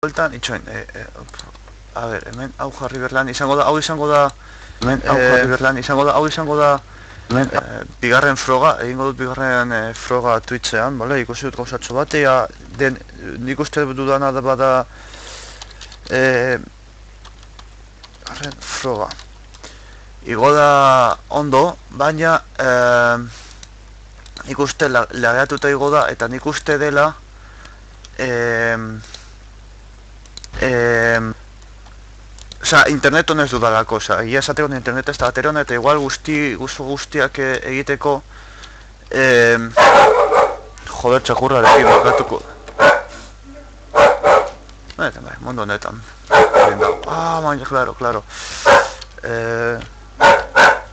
Bueltan, itxoin, a ber, hemen hau jarri berlan izango da, hau izango da, bigarren froga, egingo dut bigarren froga Twitchean, bale, ikusi dut gauzatxo bat, nik uste dudana da bada, bigarren froga. Igo da ondo, baina, nik uste lageatuta igo da, eta nik uste dela, internet honez dudalako, ia esateko internet ez da ateron, eta igual guztiak egiteko joder, txakurrarekin bakatuko mundu honetan maina, claro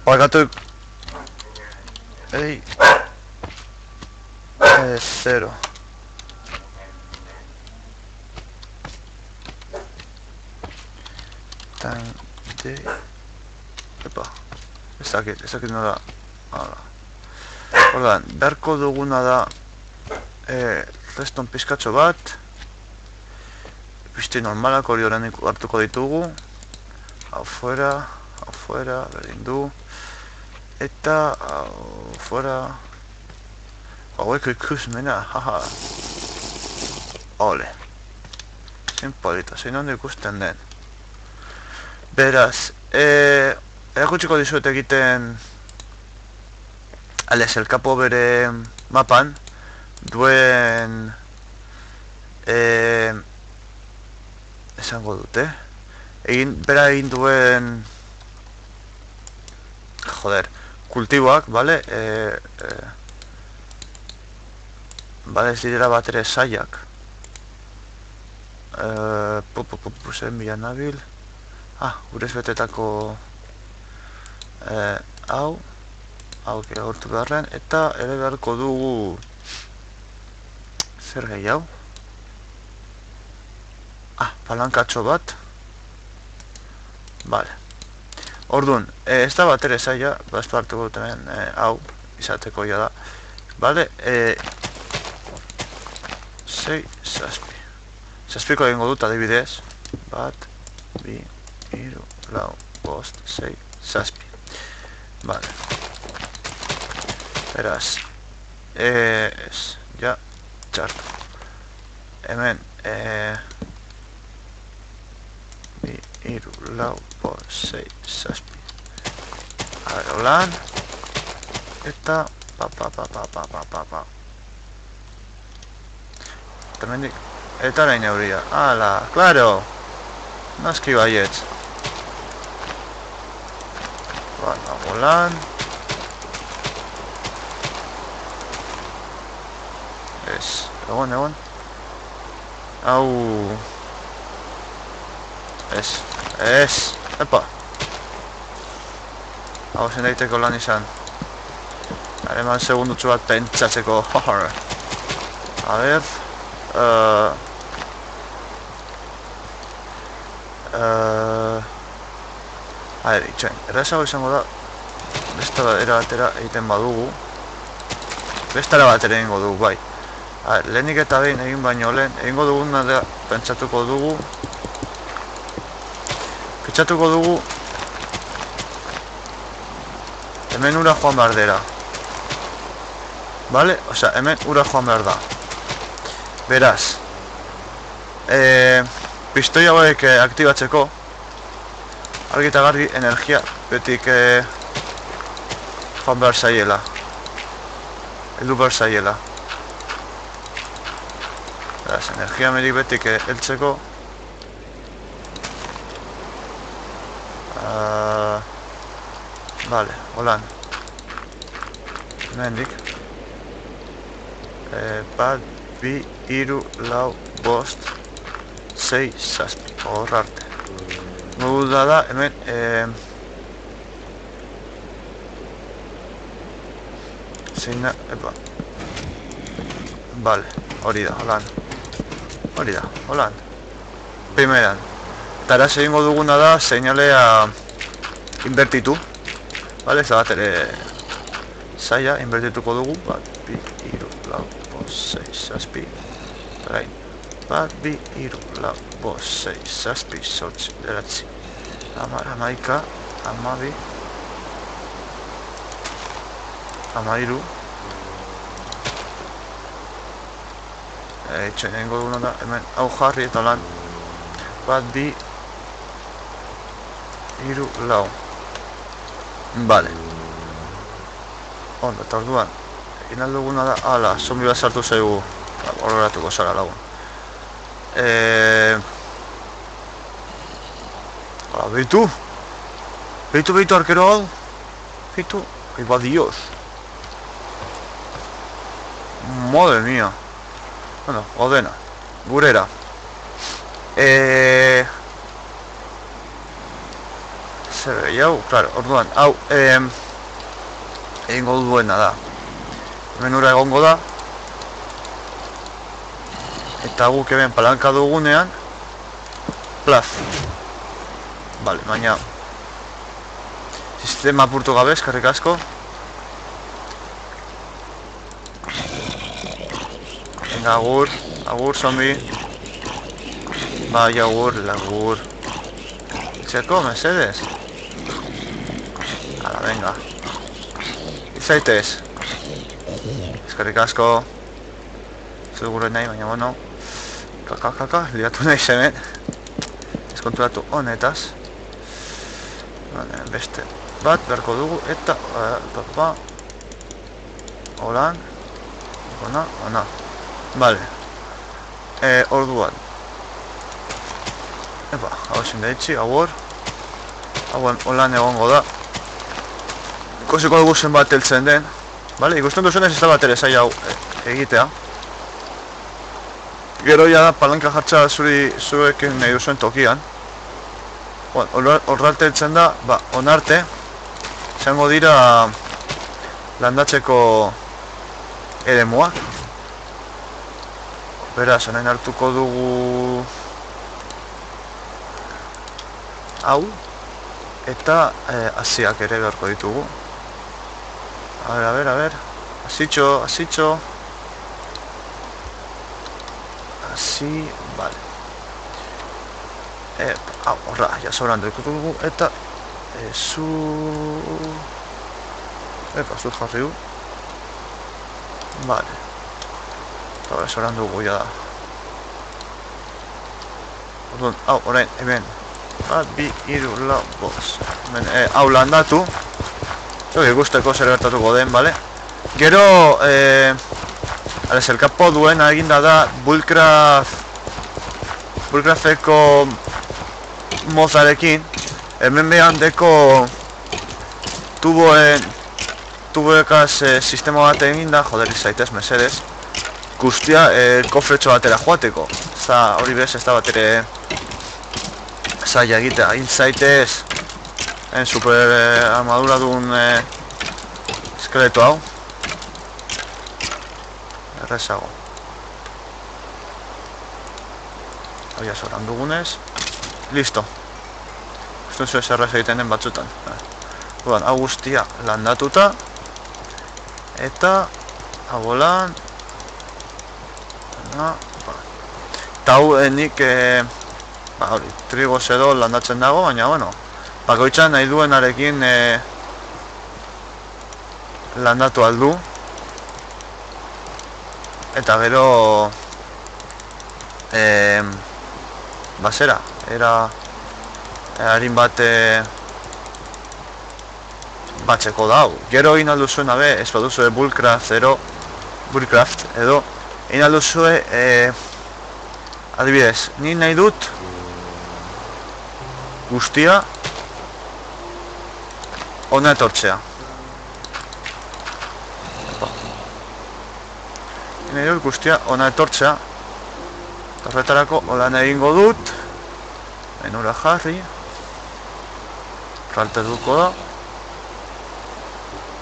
bakatu zero ez dakit nola ordan, beharko duguna da reston pizkatxo bat pizti normalak hori horren hartuko ditugu hau fuera, berdin du eta hau fuera hauek ikusmena, haha ole zein polita, zein ondo ikusten den beraz, erakutsiko dizuet egiten Alex el Capo bere mapan duen esango dute bera egin duen joder, kultiboak, bale? Bale, ez dira bat ere saiak zen bila nabil urez betetako hau gehortu beharren eta ere beharko dugu zer gehiago palankatxo bat bale orduan, ez da bat ere zaila baztu hartuko duten hau izateko ja da bale 6, 7 zazpiko egingo dut adibidez bat, bi, iru, lau, bost, 6, 7 vale beraz ja, txartu hemen bi, iru, lau, bost, 6, 7 holan eta temendik eta arain euria, ala, claro naski baietz holan egon hau epa hau zen daiteko lan izan eman segundutxu bat pentsatzeko a ber itxain, errazago izango da besta batera egiten badugu bestara batera egingo dugu, bai lehenik eta behin egin baino lehen egingo duguna da pentsatuko dugu hemen ura joan behar dira bale? Osea, hemen ura joan behar da beraz pistoi hauek aktibatzeko argi eta garbi energia betik joan behar zaiela heldu behar zaiela beraz, energia merik betik heltzeko bale, holan hemendik bat, bi, iru, lau, bost 6, 7 hor arte moduda da, hemen zeina, epa bale, hori da, holan primeran eta ara egingo duguna da seinalea inbertitu bale, ez da bat ere zaila, inbertituko dugu bat, bi, iru, lau, bost, 6, 7 orain Bat, bi, iru, lau, bost, sei, zazpi, zortzi, bederatzi, hamar, hamaika, hamabi, hamairu. Etxe, nengo duguna da, hemen, hau jarri eta lan. Bat, bi, iru, lau. Vale. Ondo, eta orduan, egin alduguna da, ala, zombi bat sartu zaigu, horrelatuko zara lagun. Hala, behitu. Behitu arkero hau. Behitu. Iba Dios. Madre mía. Bueno, odena. Gurera. Zer gehiago, claro, orduan, hau, egingo duena da. Menura egongo da. Eta guk hemen palanka dugunean, plaz. Vale, baina sistema apurtu gabe, eskerrik asko. Venga, agur, agur, zombi. Bai, agur, lagur. Txeko, mesedes. Hala, venga. Izaitez. Eskerrik asko. Seguro nahi, baina bueno. Kaka, liatu nahi hemen. Eskonturatu honetaz. Beste bat beharko dugu eta holan ona. Vale. Orduan. Epa, hau ezin da itxi, agur. Hauen holan egongo da. Ikusiko dugu zenbat heltzen den. Vale, ikusten duzunez ez da bat ere zaila hau egitea. Gero ja da palanka jartza zuekin nahi duzuen tokian. Horrarte heltzen da, onarte, izango dira landatzeko eremuak. Beraz, orain hartuko dugu hau, eta hasiak ere beharko ditugu. A ver, hasitxo. Hasi, vale. Horra, ja sobrando ikutu dugu, eta zu jarri du. Vale. Eta horre sobrando dugu, ja da. Orduan, orain, hemen. Bat, bi, iru, lau, bost. Hemen, hau landatu. Ikusteko zer gertatuko den, bale? Gero, elkapo duena eginda da Bullcrafteko mozarekin, hemen behan deko tuboekaz sistema bat eginda, joder izaitez, mesedez, guztia kofretxo batera joateko. Za hori bez ez da bat ere zaila egitea, intzaitez super armadura duen eskeleto hau errezago. Hau ja soran dugunez, listo. Usten zuen zerrez egiten den batzutan. Hau guztia landatuta, eta hau bolan, eta hau nik trigoz edo landatzen dago, baina bueno, bakoitzan nahi duenarekin landatu aldu. Eta gero basera, era harin bat batzeko dau. Gero egin alduzuen abe, ez baduzue Bullcraft edo egin alduzue adibidez, ni nahi dut guztia ona etortzea. Nahi dut guztia ona etortzea. Horretarako holan egingo dut. Menura jarri. Faltetuko da.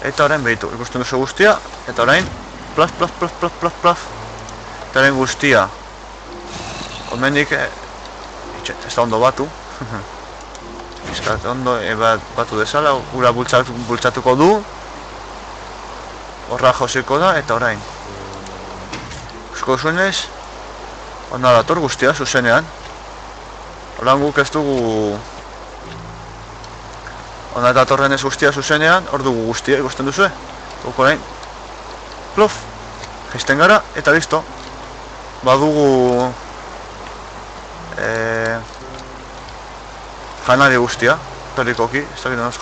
Eta orain behitu, ikusten duzu guztia. Eta orain, plaz. Eta orain guztia. Homendik, ez da ondo batu. Bizkat ondo batu dezala, gura bultzatuko du. Horra josiko da, eta orain. Eusko zuenez, Ona dator guztia, zuzenean. Horan guk ez dugu... Ona datorren ez guztia zuzenean, hor dugu guztia, ikusten duzu. Guk orain, plof, jaisten gara, eta listo. Badugu... janari guztia, perikoki, ez dakit noz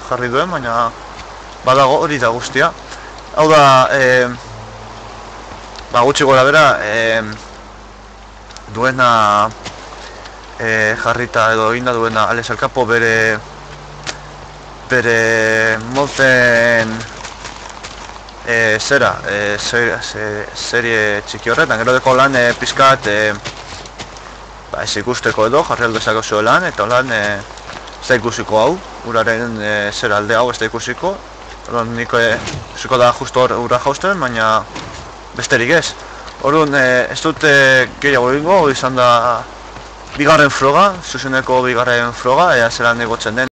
jarri duen, baina... Badago hori da guztia. Hau da, gutxi gora bera, duena jarrita edo eginda duena Alex El Capo bere moten serie txiki horretan, gero deko lan pizkat ez ikusteko edo jarri aldezako zuen lan, eta lan ez da ikusiko hau, uraren zera alde hau ez da ikusiko. Niko ikusiko da justo ura jausten, baina besterik ez. Orduan, ez dut gehiago egingo, izan da bigarren froga, zuzeneko bigarren froga, ea zelan egotzen den.